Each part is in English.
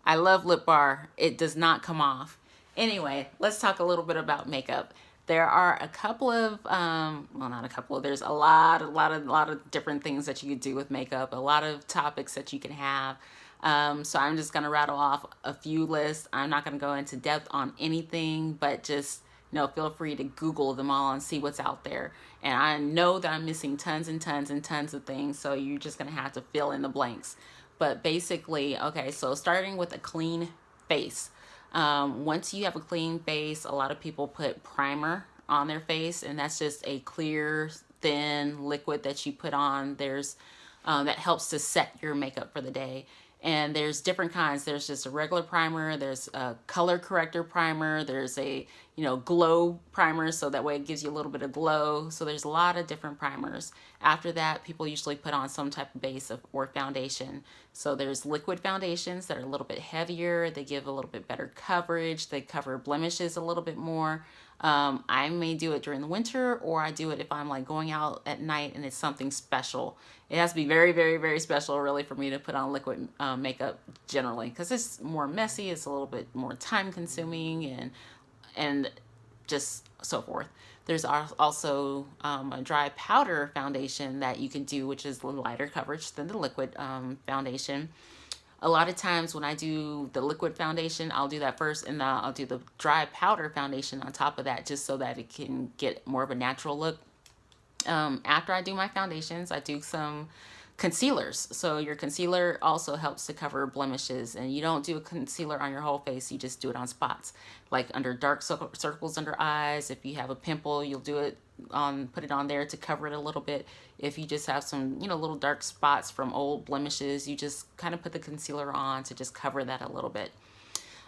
I love Lip Bar. It does not come off. Anyway, let's talk a little bit about makeup. There are a couple of, well, not a couple, there's a lot of different things that you could do with makeup, a lot of topics that you can have. So I'm just going to rattle off a few lists. I'm not going to go into depth on anything, but just, feel free to Google them all and see what's out there. And I know that I'm missing tons and tons and tons of things, so you're just going to have to fill in the blanks. But basically, okay, so starting with a clean face. Once you have a clean face, a lot of people put primer on their face, and that's just a clear, thin liquid that you put on. There's that helps to set your makeup for the day. And there's different kinds. There's just a regular primer, there's a color corrector primer, there's a glow primer, so that way it gives you a little bit of glow. So there's a lot of different primers. After that, people usually put on some type of base or foundation. So there's liquid foundations that are a little bit heavier, they give a little bit better coverage, they cover blemishes a little bit more. I may do it during the winter, or I do it if I'm like going out at night and it's something special. It has to be very, very, very special really for me to put on liquid makeup generally, because it's more messy, it's a little bit more time consuming, and just so forth. There's also a dry powder foundation that you can do, which is lighter coverage than the liquid foundation. A lot of times when I do the liquid foundation, I'll do that first, and I'll do the dry powder foundation on top of that, just so that it can get more of a natural look. After I do my foundations, I do some concealers. So your concealer also helps to cover blemishes, and you don't do a concealer on your whole face, you just do it on spots, like under dark circles under eyes. If you have a pimple, you'll do it put it on there to cover it a little bit. If you just have some little dark spots from old blemishes, you just kind of put the concealer on to just cover that a little bit.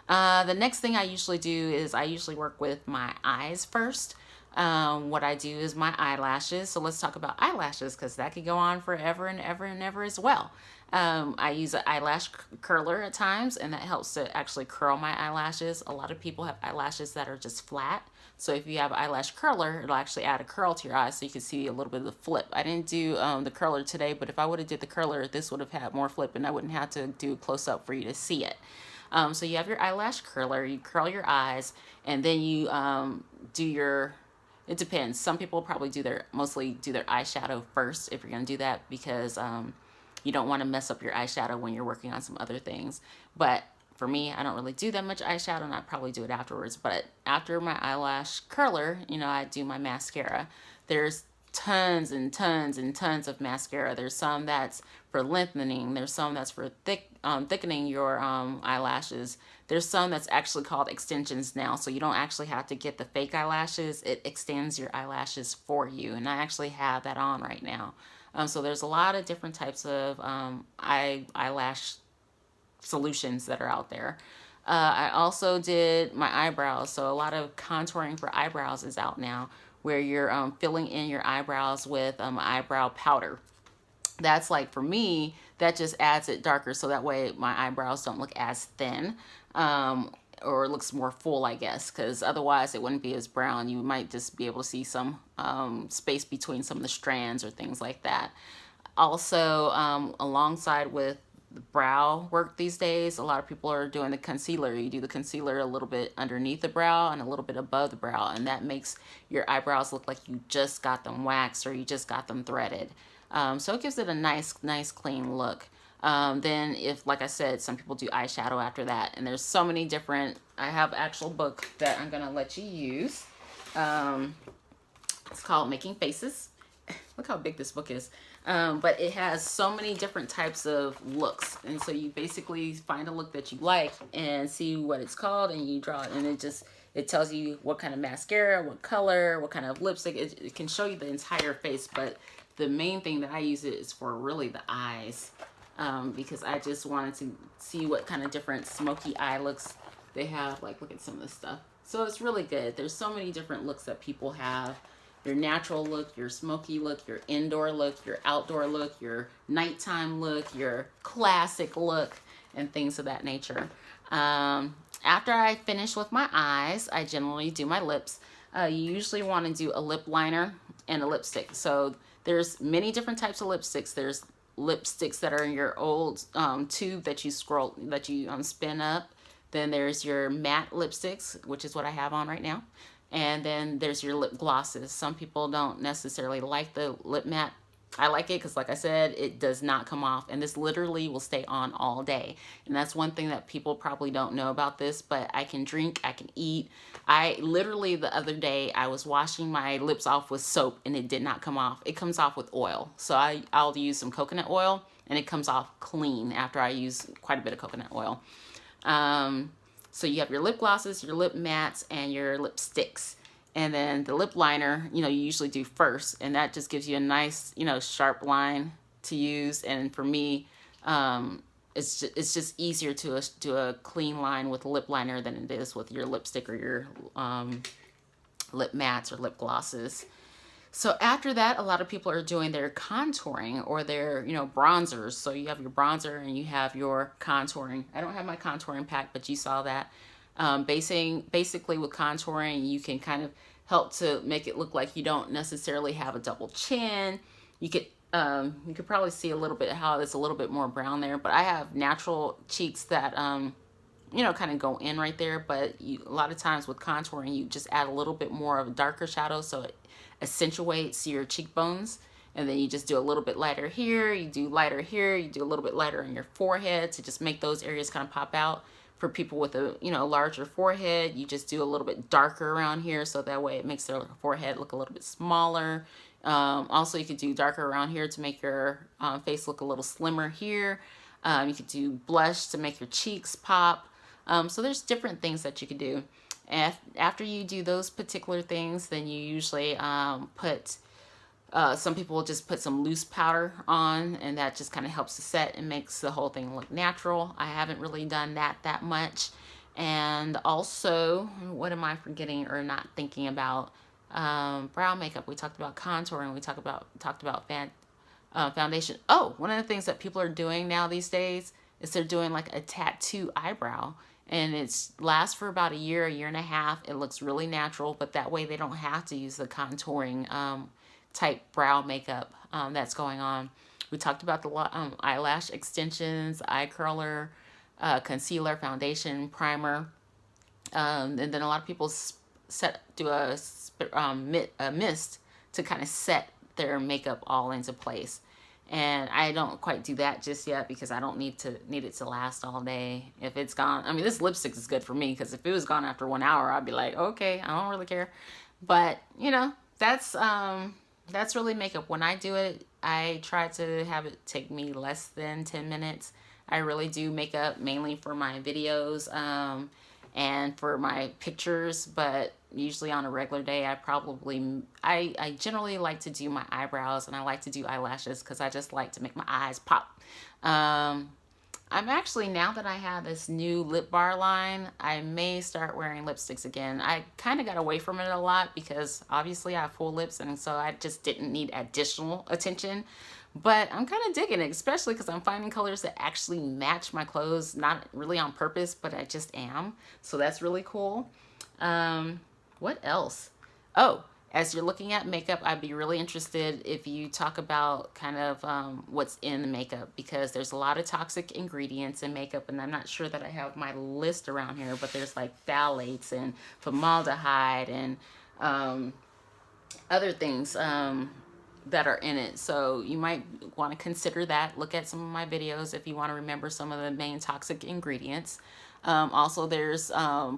The next thing I usually do is I usually work with my eyes first. What I do is my eyelashes. So let's talk about eyelashes, because that could go on forever and ever and ever as well. I use an eyelash curler at times, and that helps to actually curl my eyelashes. A lot of people have eyelashes that are just flat. So if you have an eyelash curler, it'll actually add a curl to your eyes, so you can see a little bit of the flip. I didn't do the curler today, but if I would have did the curler, this would have had more flip, and I wouldn't have to do close up for you to see it. So you have your eyelash curler, you curl your eyes, and then you do your, it depends. Some people probably mostly do their eyeshadow first if you're going to do that, because you don't want to mess up your eyeshadow when you're working on some other things. But for me, I don't really do that much eyeshadow, and I probably do it afterwards. But after my eyelash curler, I do my mascara. There's tons and tons and tons of mascara. There's some that's for lengthening. There's some that's for thickening your eyelashes. There's some that's actually called extensions now, so you don't actually have to get the fake eyelashes. It extends your eyelashes for you, and I actually have that on right now. So there's a lot of different types of eyelash solutions that are out there. I also did my eyebrows, so a lot of contouring for eyebrows is out now, where you're filling in your eyebrows with eyebrow powder. That's like, for me, that just adds it darker, so that way my eyebrows don't look as thin, or it looks more full, I guess, because otherwise it wouldn't be as brown. You might just be able to see some space between some of the strands or things like that. Also, alongside with the brow work these days, a lot of people are doing the concealer. You do the concealer a little bit underneath the brow and a little bit above the brow, and that makes your eyebrows look like you just got them waxed or you just got them threaded. So it gives it a nice clean look. Then if, like I said, some people do eyeshadow after that, and there's so many different, I have an actual book that I'm gonna let you use. It's called Making Faces. Look how big this book is. But it has so many different types of looks, and so you basically find a look that you like and see what it's called, and you draw it, and it tells you what kind of mascara, what color, what kind of lipstick. It can show you the entire face, but the main thing that I use it is for really the eyes, because I just wanted to see what kind of different smoky eye looks they have. Like, look at some of this stuff. So it's really good. There's so many different looks that people have. Your natural look, your smoky look, your indoor look, your outdoor look, your nighttime look, your classic look, and things of that nature. After I finish with my eyes, I generally do my lips. You usually want to do a lip liner and a lipstick. So there's many different types of lipsticks. There's lipsticks that are in your old tube that you spin up. Then there's your matte lipsticks, which is what I have on right now. And then there's your lip glosses. Some people don't necessarily like the lip matte. I like it because, like I said, it does not come off, and this literally will stay on all day. And that's one thing that people probably don't know about this, but I can drink, I can eat. I literally, the other day, I was washing my lips off with soap and it did not come off. It comes off with oil. So I'll use some coconut oil and it comes off clean after I use quite a bit of coconut oil. So you have your lip glosses, your lip mattes, and your lipsticks. And then the lip liner, you usually do first, and that just gives you a nice, sharp line to use. And for me, it's just easier to do a clean line with lip liner than it is with your lipstick or your lip mattes or lip glosses. So after that, a lot of people are doing their contouring or their, bronzers. So you have your bronzer and you have your contouring. I don't have my contouring pack, but you saw that. Basically with contouring, you can kind of help to make it look like you don't necessarily have a double chin. You could probably see a little bit how it's a little bit more brown there, but I have natural cheeks that, kind of go in right there. But a lot of times with contouring, you just add a little bit more of a darker shadow so it accentuates your cheekbones. And then you just do a little bit lighter here, you do lighter here, you do a little bit lighter on your forehead to just make those areas kind of pop out. For people with a larger forehead, you just do a little bit darker around here, so that way it makes their forehead look a little bit smaller. Also, you could do darker around here to make your face look a little slimmer here. You could do blush to make your cheeks pop. So there's different things that you could do. And after you do those particular things, then you usually put some people will just put some loose powder on, and that just kind of helps to set and makes the whole thing look natural. I haven't really done that much. And also, what am I forgetting or not thinking about? Brow makeup. We talked about contouring. We talked about foundation. Oh, one of the things that people are doing now these days is they're doing like a tattoo eyebrow. And it lasts for about a year and a half. It looks really natural, but that way they don't have to use the contouring type brow makeup that's going on. We talked about the eyelash extensions, eye curler, concealer, foundation, primer, and then a lot of people do a mist to kind of set their makeup all into place. And I don't quite do that just yet because I don't need it to last all day. If it's gone, I mean, this lipstick is good for me because if it was gone after 1 hour, I'd be like, okay, I don't really care. But that's really makeup. When I do it, I try to have it take me less than 10 minutes. I really do makeup mainly for my videos and for my pictures, but usually on a regular day, I generally like to do my eyebrows and I like to do eyelashes because I just like to make my eyes pop. I'm actually, now that I have this new lip bar line, I may start wearing lipsticks again. I kind of got away from it a lot because obviously I have full lips, and so I just didn't need additional attention. But I'm kind of digging it, especially because I'm finding colors that actually match my clothes, not really on purpose, but I just am. So that's really cool. What else? Oh, as you're looking at makeup, I'd be really interested if you talk about kind of what's in the makeup, because there's a lot of toxic ingredients in makeup, and I'm not sure that I have my list around here, but there's like phthalates and formaldehyde and other things that are in it. So you might want to consider that. Look at some of my videos if you want to remember some of the main toxic ingredients. Also, there's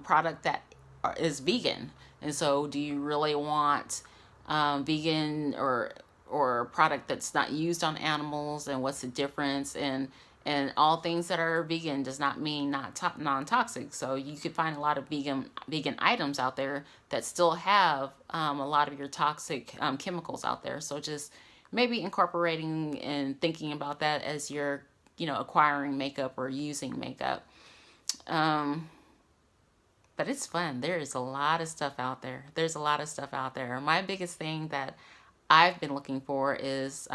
product that is vegan. And so do you really want vegan or product that's not used on animals, and what's the difference? And all things that are vegan does not mean non-toxic. So you could find a lot of vegan items out there that still have a lot of your toxic chemicals out there. So just maybe incorporating and thinking about that as you're acquiring makeup or using makeup. But it's fun. There is a lot of stuff out there. There's a lot of stuff out there. My biggest thing that I've been looking for is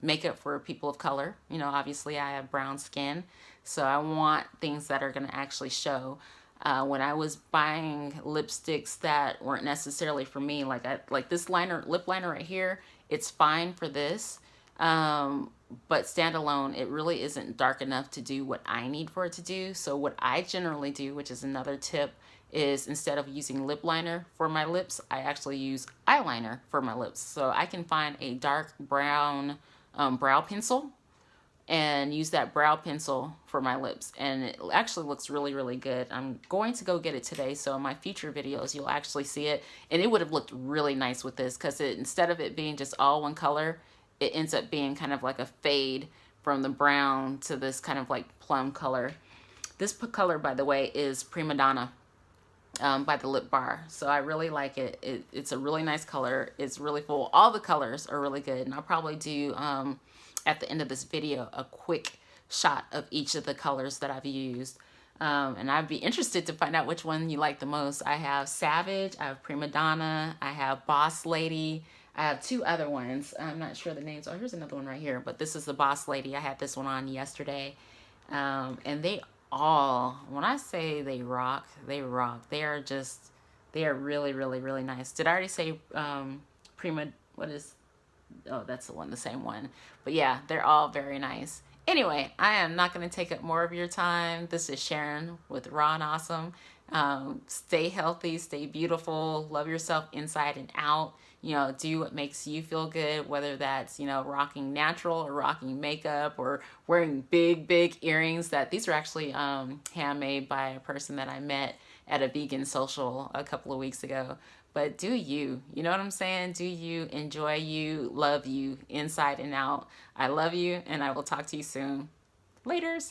makeup for people of color. Obviously I have brown skin, so I want things that are going to actually show. When I was buying lipsticks that weren't necessarily for me, like this lip liner right here, it's fine for this. but standalone, it really isn't dark enough to do what I need for it to do. So what I generally do, which is another tip, is instead of using lip liner for my lips, I actually use eyeliner for my lips. So I can find a dark brown brow pencil and use that brow pencil for my lips, and it actually looks really, really good. I'm going to go get it today, so in my future videos you'll actually see it, and it would have looked really nice with this, because instead of it being just all one color, it ends up being kind of like a fade from the brown to this kind of like plum color. This color, by the way, is Prima Donna by the Lip Bar. So I really like it. It's a really nice color. It's really full. All the colors are really good, and I'll probably do at the end of this video a quick shot of each of the colors that I've used. And I'd be interested to find out which one you like the most. I have Savage, I have Prima Donna, I have Boss Lady, I have two other ones. I'm not sure the names. Oh, here's another one right here, but this is the Boss Lady. I had this one on yesterday. And they all, when I say they rock, they rock. They are really, really, really nice. Did I already say Prima, what is, oh, that's the one, the same one. But yeah, they're all very nice. Anyway, I am not going to take up more of your time. This is Sharon with Raw and Awesome. Stay healthy, stay beautiful, love yourself inside and out. You know, do what makes you feel good, whether that's, you know, rocking natural or rocking makeup or wearing big, big earrings. These are actually handmade by a person that I met at a vegan social a couple of weeks ago. But do you know what I'm saying? Do you, enjoy you, love you inside and out. I love you, and I will talk to you soon. Laters.